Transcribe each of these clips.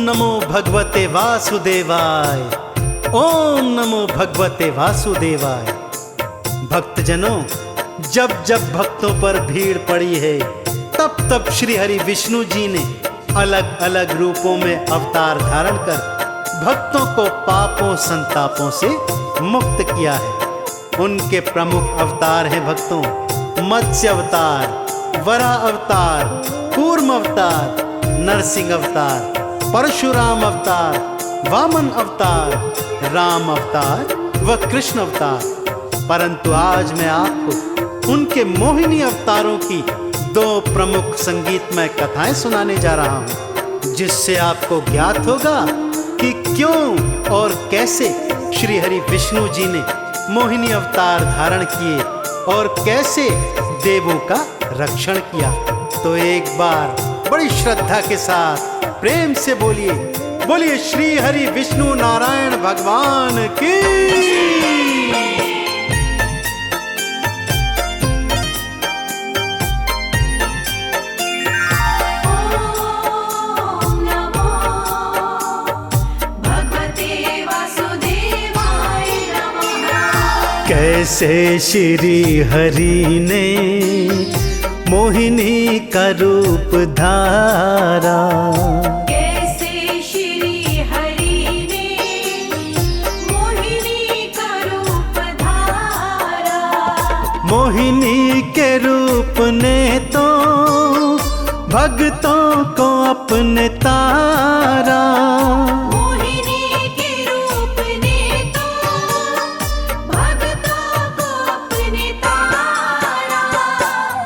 नमो भगवते वासुदेवाय, ओम नमो भगवते वासुदेवाय। भक्तजनों, जब जब भक्तों पर भीड़ पड़ी है, तब तब श्री हरि विष्णु जी ने अलग अलग रूपों में अवतार धारण कर भक्तों को पापों संतापों से मुक्त किया है। उनके प्रमुख अवतार हैं भक्तों, मत्स्य अवतार, वराह अवतार, कूर्म अवतार, नरसिंह अवतार, परशुराम अवतार, वामन अवतार, राम अवतार व कृष्ण अवतार। परंतु आज मैं आपको उनके मोहिनी अवतारों की दो प्रमुख संगीतमय कथाएं सुनाने जा रहा हूं, जिससे आपको ज्ञात होगा कि क्यों और कैसे श्री हरि विष्णु जी ने मोहिनी अवतार धारण किए और कैसे देवों का रक्षण किया। तो एक बार बड़ी श्रद्धा के साथ प्रेम से बोलिए, बोलिए श्री हरि विष्णु नारायण भगवान की। कैसे श्री हरि ने मोहिनी का रूप धारा, कैसे श्री हरि ने मोहिनी का रूप धारा। मोहिनी के रूप ने तो भक्तों को अपने तारा।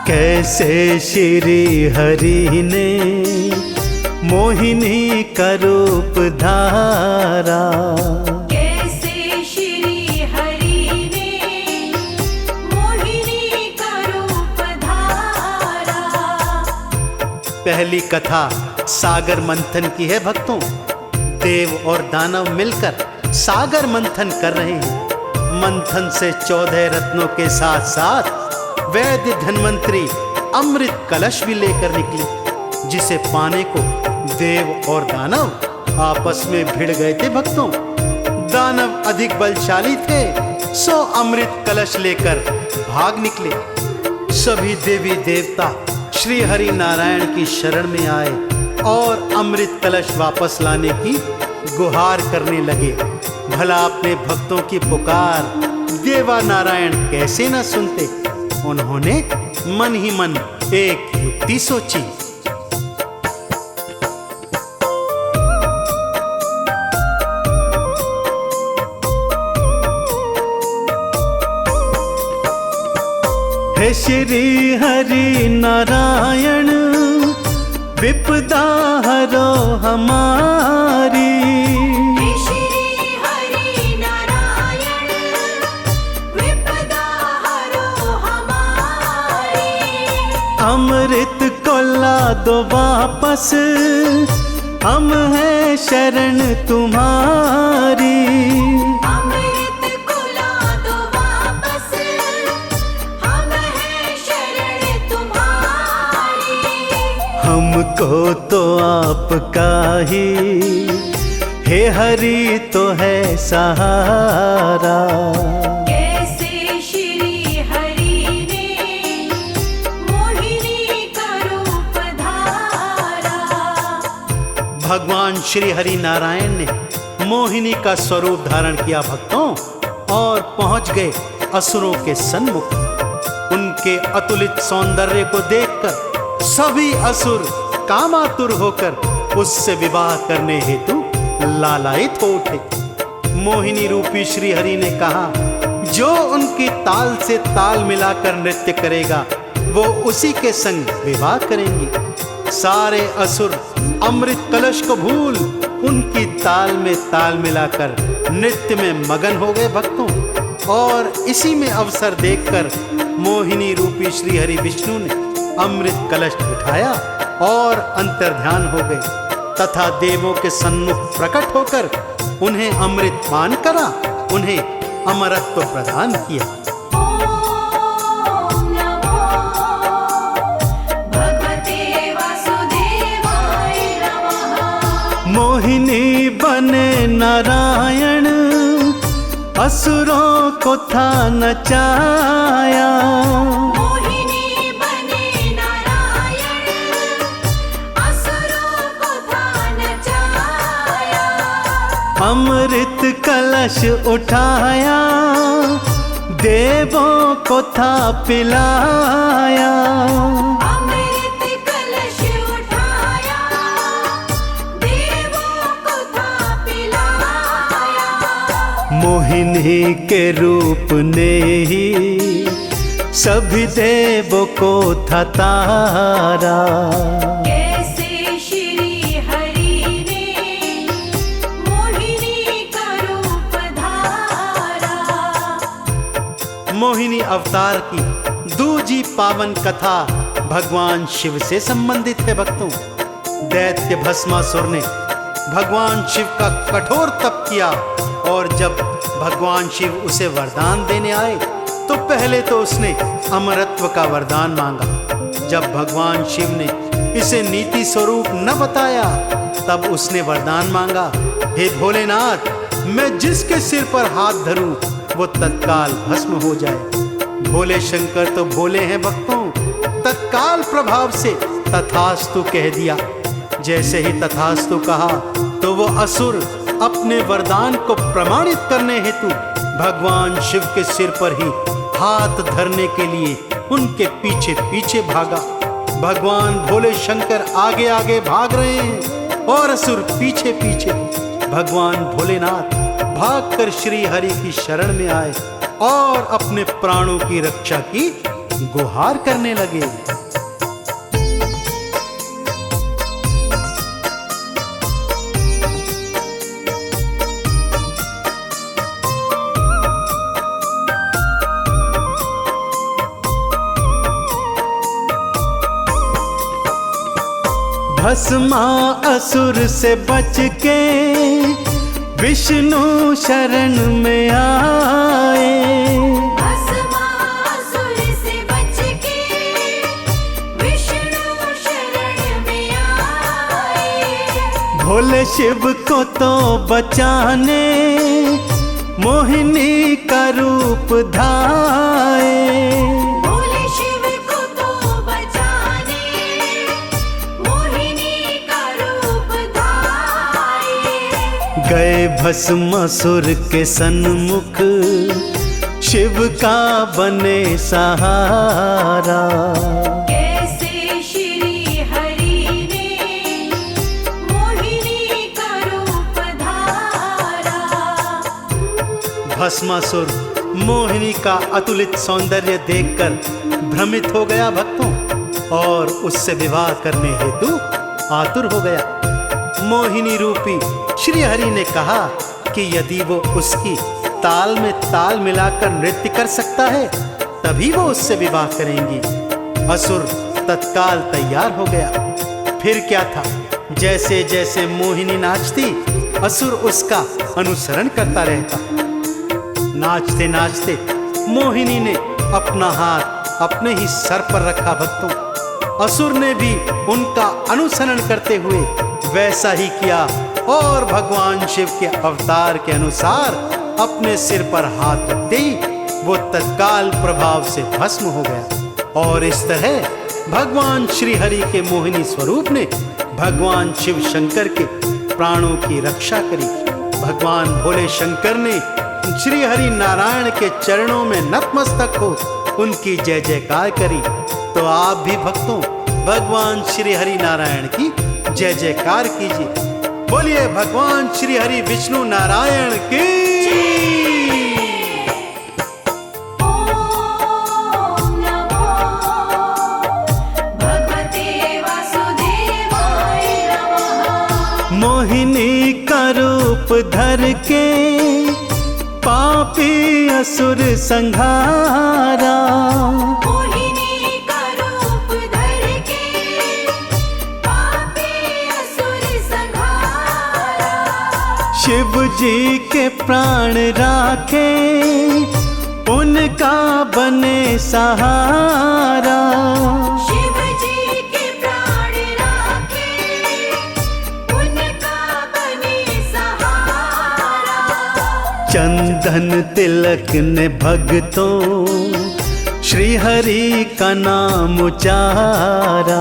कैसे श्री हरि ने मोहिनी का रूप धारा, कैसे श्री हरि ने मोहिनी का रूप धारा। पहली कथा सागर मंथन की है भक्तों। देव और दानव मिलकर सागर मंथन कर रहे हैं। मंथन से 14 रत्नों के साथ साथ वैद्य धन्वंतरी अमृत कलश भी लेकर निकले, जिसे पाने को देव और दानव आपस में भिड़ गए थे भक्तों। दानव अधिक बलशाली थे, सो अमृत कलश लेकर भाग निकले। सभी देवी देवता श्री हरि नारायण की शरण में आए और अमृत कलश वापस लाने की गुहार करने लगे। भला अपने भक्तों की पुकार देवा नारायण कैसे न सुनते। उन्होंने मन ही मन एक युक्ति सोची। हे श्री हरि नारायण, विपदा हरो हमारी। अमृत को ला दो वापस, हम हैं शरण तुम्हारी। अमृत को ला दो वापस, हम हैं शरण तुम्हारी। हमको तो आपका ही हे हरि तो है सहारा। भगवान श्री हरि नारायण ने मोहिनी का स्वरूप धारण किया भक्तों, और पहुंच गए असुरों के सन्मुख। उनके अतुलित सौंदर्य को देखकर सभी असुर कामातुर होकर उससे विवाह करने हेतु लालायित हो उठे। मोहिनी रूपी श्री हरि ने कहा, जो उनकी ताल से ताल मिलाकर नृत्य करेगा वो उसी के संग विवाह करेंगी। सारे असुर अमृत कलश को भूल उनकी ताल में ताल मिलाकर नृत्य में मगन हो गए भक्तों। और इसी में अवसर देखकर मोहिनी रूपी श्री हरि विष्णु ने अमृत कलश उठाया और अंतर्ध्यान हो गए तथा देवों के सन्मुख प्रकट होकर उन्हें अमृत पान करा, उन्हें अमरत्व प्रदान किया। मोहिनी बने नारायण, असुरों को था नचाया। मोहिनी बने नारायण, असुरों को था नचाया। अमृत कलश उठाया, देवों को था पिलाया। अमृत कलश उठाया, देवों को था पिलाया। मोहिनी के रूप ने ही सभी देवों को था तारा। कैसे श्री हरि ने मोहिनी का रूप धारा। मोहिनी अवतार की दूजी पावन कथा भगवान शिव से संबंधित है भक्तों। दैत्य भस्मासुर ने भगवान शिव का कठोर तप किया और जब भगवान शिव उसे वरदान देने आए तो पहले तो उसने अमरत्व का वरदान मांगा। जब भगवान शिव ने इसे नीति स्वरूप न बताया तब उसने वरदान मांगा, हे भोलेनाथ, मैं जिसके सिर पर हाथ धरूं वो तत्काल भस्म हो जाए। भोले शंकर तो भोले हैं भक्तों, तत्काल प्रभाव से तथास्तु कह दिया। जैसे ही तथास्तु कहा तो वो असुर अपने वरदान को प्रमाणित करने हेतु भगवान शिव के सिर पर ही हाथ धरने के लिए उनके पीछे पीछे भागा। भगवान भोले शंकर आगे आगे भाग रहे हैं और असुर पीछे पीछे। भगवान भोलेनाथ भागकर श्री हरि की शरण में आए और अपने प्राणों की रक्षा की गुहार करने लगे। भस्मा असुर से बच के विष्णु शरण में आए। भस्मासुर से बच के विष्णु शरण में आए। भोले शिव को तो बचाने मोहिनी का रूप धाए। भोले शिव को तो बचाने मोहिनी का रूप धाए। गए भस्मासुर के सन्मुख शिव का बने सहारा। कैसे श्री हरि ने मोहिनी का रूप धारा। भस्मासुर मोहिनी का अतुलित सौंदर्य देखकर भ्रमित हो गया भक्तों और उससे विवाह करने हेतु आतुर हो गया। मोहिनी रूपी श्री हरि ने कहा कि यदि वो उसकी ताल में ताल मिलाकर नृत्य कर सकता है तभी वो उससे विवाह करेंगी। असुर तत्काल तैयार हो गया। फिर क्या था, जैसे जैसे मोहिनी नाचती असुर उसका अनुसरण करता रहता। नाचते नाचते मोहिनी ने अपना हाथ अपने ही सर पर रखा भक्तों। असुर ने भी उनका अनुसरण करते हुए वैसा ही किया और भगवान शिव के अवतार के अनुसार अपने सिर पर हाथ रखते ही वो तत्काल प्रभाव से भस्म हो गया। और इस तरह भगवान श्री हरि के मोहिनी स्वरूप ने भगवान शिव शंकर के प्राणों की रक्षा करी। भगवान भोले शंकर ने श्री हरि नारायण के चरणों में नतमस्तक हो उनकी जय जयकार करी। तो आप भी भक्तों भगवान श्री हरि नारायण की जय जयकार कीजिए। बोलिए भगवान श्री हरि विष्णु नारायण की। ओम नमो भगवते वासुदेवाय नमः। मोहिनी का रूप धर के पापी असुर संहारा। मोहिनी का रूप धर के पापी असुर संहारा। शिव जी के प्राण राखे उनका बने सहारा। शिव जी के प्राण राखे उनका चंदन तिलक ने भक्तों श्री हरि का नाम उचारा।